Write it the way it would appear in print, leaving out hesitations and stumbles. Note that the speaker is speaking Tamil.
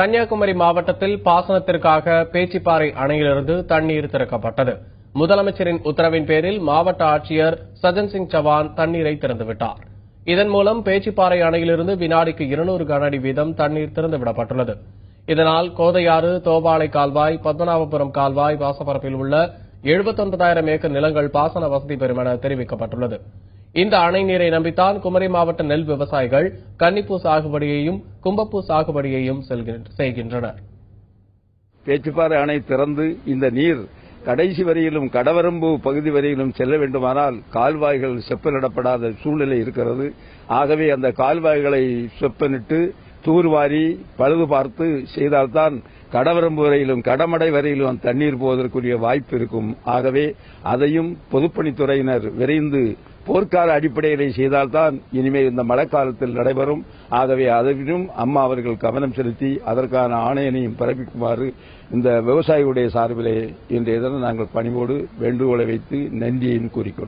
கன்னியாகுமரி மாவட்டத்தில் பாசனத்திற்காக பேச்சிப்பாறை அணையிலிருந்து தண்ணீர் திறக்கப்பட்டது. முதலமைச்சரின் உத்தரவின் பேரில் மாவட்ட ஆட்சியர் சஜன் சிங் சவான் தண்ணீரை திறந்துவிட்டார். இதன் மூலம் பேச்சிப்பாறை அணையிலிருந்து வினாடிக்கு 200 கனஅடி வீதம் தண்ணீர் திறந்துவிடப்பட்டுள்ளது. இதனால் கோதையாறு, தோவாளை கால்வாய், பத்மநாபபுரம் கால்வாய் பாசப்பரப்பில் உள்ள 79,000 ஏக்கர் நிலங்கள் பாசன வசதி பெறும் என தெரிவிக்கப்பட்டுள்ளது. இந்த அணை நீரை நம்பித்தான் குமரி மாவட்ட நெல் விவசாயிகள் கன்னிப்பூ சாகுபடியையும் கும்பப்பூ சாகுபடியையும் செய்கின்றனர். பேச்சிப்பாறை அணை திறந்து இந்த நீர் கடைசி வரையிலும் கடவரம்பு பகுதி வரையிலும் செல்ல வேண்டுமானால் கால்வாய்கள் செப்பனிடப்படாத சூழ்நிலை இருக்கிறது. ஆகவே அந்த கால்வாய்களை செப்பனிட்டு தூர்வாரி பழுது பார்த்து செய்தால்தான் கடவரம்பு வரையிலும் கடமடை வரையிலும் தண்ணீர் போவதற்குரிய வாய்ப்பு இருக்கும். ஆகவே அதையும் பொதுப்பணித்துறையினர் விரைந்து போர்க்கால அடிப்படையிலே செய்தால்தான் இனிமேல் இந்த மழைக்காலத்தில் நடைபெறும். ஆகவே அதையும் அம்மா அவர்கள் கவனம் செலுத்தி அதற்கான ஆணையினையும் பிறப்பிக்குமாறு இந்த விவசாயிகளுடைய சார்பிலே இன்றைய தினம் நாங்கள் பணிவோடு வேண்டுகோளை வைத்து நன்றியையும் கூறிக்கொள்கிறோம்.